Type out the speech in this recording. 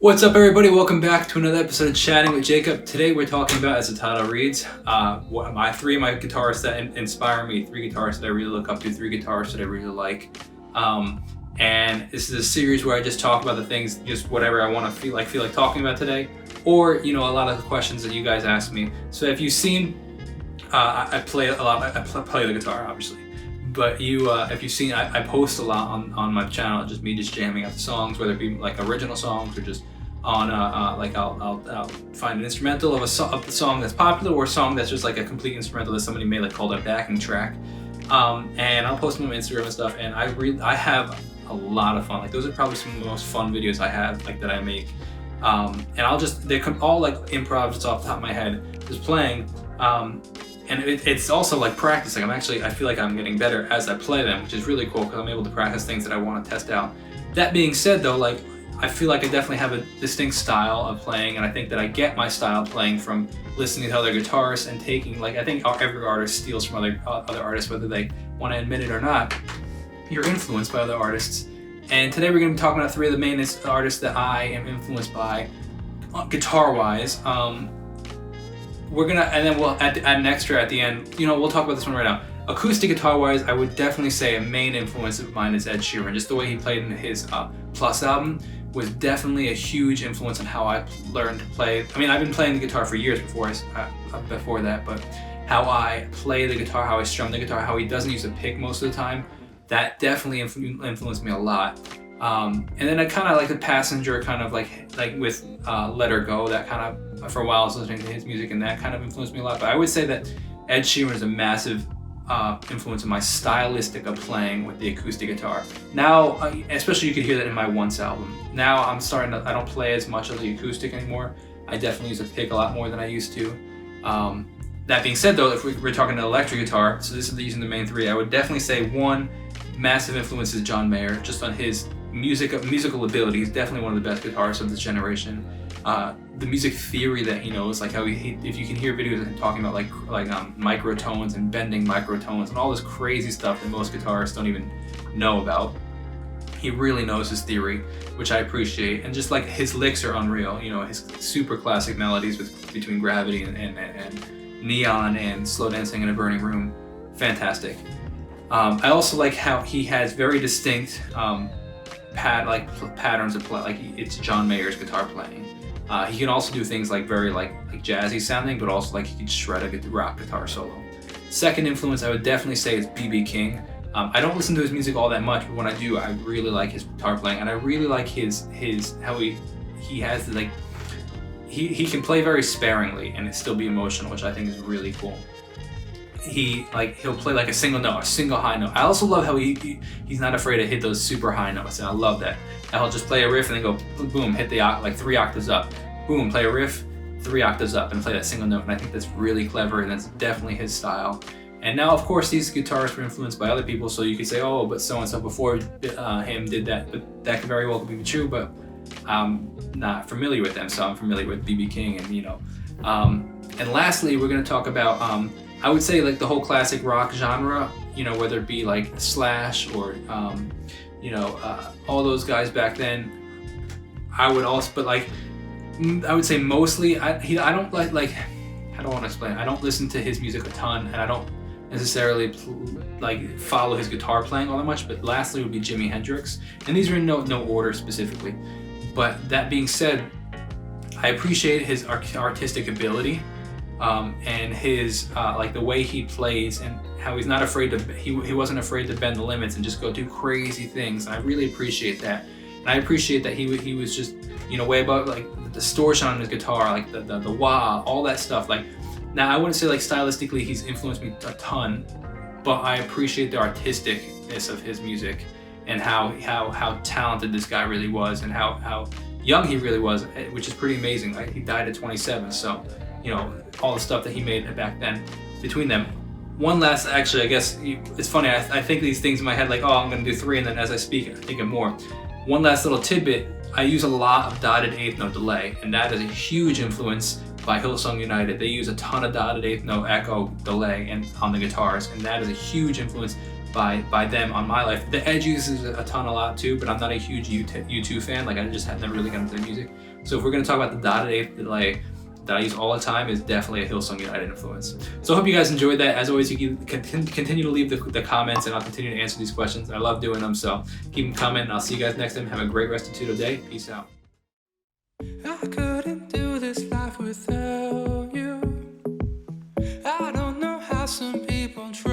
What's up, everybody? Welcome back to another episode of Chatting with Jacob. Today we're talking about, as the title reads, three of my guitarists that inspire me, three guitarists that I really look up to, three guitarists that I really like. And this is a series where I just talk about the things, just whatever I want to feel like talking about today, or a lot of the questions that you guys ask me. So if you've seen, I play a lot. I play the guitar, obviously. But if you've seen, I post a lot on my channel, just me jamming out the songs, whether it be like original songs or just on I'll find an instrumental of the song that's popular, or a song that's just like a complete instrumental that somebody made, like called a backing track, and I'll post them on Instagram and stuff. And I have a lot of fun. Like, those are probably some of the most fun videos I have, like, that I make. And they're all like improv, just off the top of my head, just playing. And it's also like practice. Like, I feel like I'm getting better as I play them, which is really cool because I'm able to practice things that I want to test out. That being said, though, like, I feel like I definitely have a distinct style of playing, and I think that I get my style playing from listening to other guitarists and taking, like, I think every artist steals from other artists, whether they want to admit it or not. You're influenced by other artists. And today we're going to be talking about three of the main artists that I am influenced by, guitar-wise. We're gonna, and then we'll add an extra at the end. We'll talk about this one right now. Acoustic guitar-wise, I would definitely say a main influence of mine is Ed Sheeran. Just the way he played in his Plus album was definitely a huge influence on how I learned to play. I mean, I've been playing the guitar for years before that, but how I play the guitar, how I strum the guitar, how he doesn't use a pick most of the time, that definitely influenced me a lot. And then I kind of like The Passenger, kind of like with Let Her Go, that kind of, for a while I was listening to his music, and that kind of influenced me a lot. But I would say that Ed Sheeran is a massive influence in my stylistic of playing with the acoustic guitar. Now, especially, you could hear that in my Once album. Now I don't play as much of the acoustic anymore. I definitely use a pick a lot more than I used to. That being said, though, if we're talking an electric guitar, so this is using the main three, I would definitely say one massive influence is John Mayer, just on his musical ability. He's definitely one of the best guitarists of this generation. The music theory that he knows, like how if you can hear videos of him talking about like microtones and bending microtones and all this crazy stuff that most guitarists don't even know about. He really knows his theory, which I appreciate. And just like his licks are unreal, his super classic melodies between Gravity and Neon and Slow Dancing in a Burning Room, fantastic. I also like how he has very distinct patterns of play, like it's John Mayer's guitar playing. He can also do things like very like jazzy sounding, but also like he can shred a rock guitar solo. Second influence I would definitely say is B.B. King. I don't listen to his music all that much, but when I do, I really like his guitar playing, and I really like his how he has like he can play very sparingly and it still be emotional, which I think is really cool. He'll play like a single high note. I also love how he's not afraid to hit those super high notes, and I love that. And he'll just play a riff and then go boom, hit the like 3 octaves up, boom, play a riff, 3 octaves up, and play that single note. And I think that's really clever, and that's definitely his style. And now, of course, these guitarists were influenced by other people, so you could say, oh, but so and so before him did that, but that could very well be true. But I'm not familiar with them, so I'm familiar with B.B. King, and and lastly, we're going to talk about I would say like the whole classic rock genre, whether it be like Slash or all those guys back then. I would say mostly I don't like I don't want to explain. I don't listen to his music a ton, and I don't necessarily follow his guitar playing all that much. But lastly would be Jimi Hendrix, and these are in no order specifically. But that being said, I appreciate his artistic ability. And his the way he plays, and how he's not afraid to he wasn't afraid to bend the limits and just go do crazy things. And I really appreciate that. And I appreciate that he was just way above like the distortion on his guitar, like the wah, all that stuff. Like, now I wouldn't say like stylistically he's influenced me a ton, but I appreciate the artisticness of his music and how talented this guy really was, and how young he really was, which is pretty amazing. Like, he died at 27, so all the stuff that he made back then between them. One last, actually, I guess it's funny, I think these things in my head, like, oh, I'm gonna do 3, and then as I speak, I think of more. One last little tidbit, I use a lot of dotted 8th note delay, and that is a huge influence by Hillsong United. They use a ton of dotted 8th note echo delay on the guitars, and that is a huge influence by them on my life. The Edge uses a lot too, but I'm not a huge U2 fan. Like, I just have never really got into their music. So if we're going to talk about the dotted eighth delay that I use all the time, is definitely a Hillsong United influence. So I hope you guys enjoyed that. As always, you can continue to leave the comments, and I'll continue to answer these questions. I love doing them, so keep them coming, and I'll see you guys next time. Have a great Restituto day. Peace out. I couldn't do this life without you. I don't know how some people try.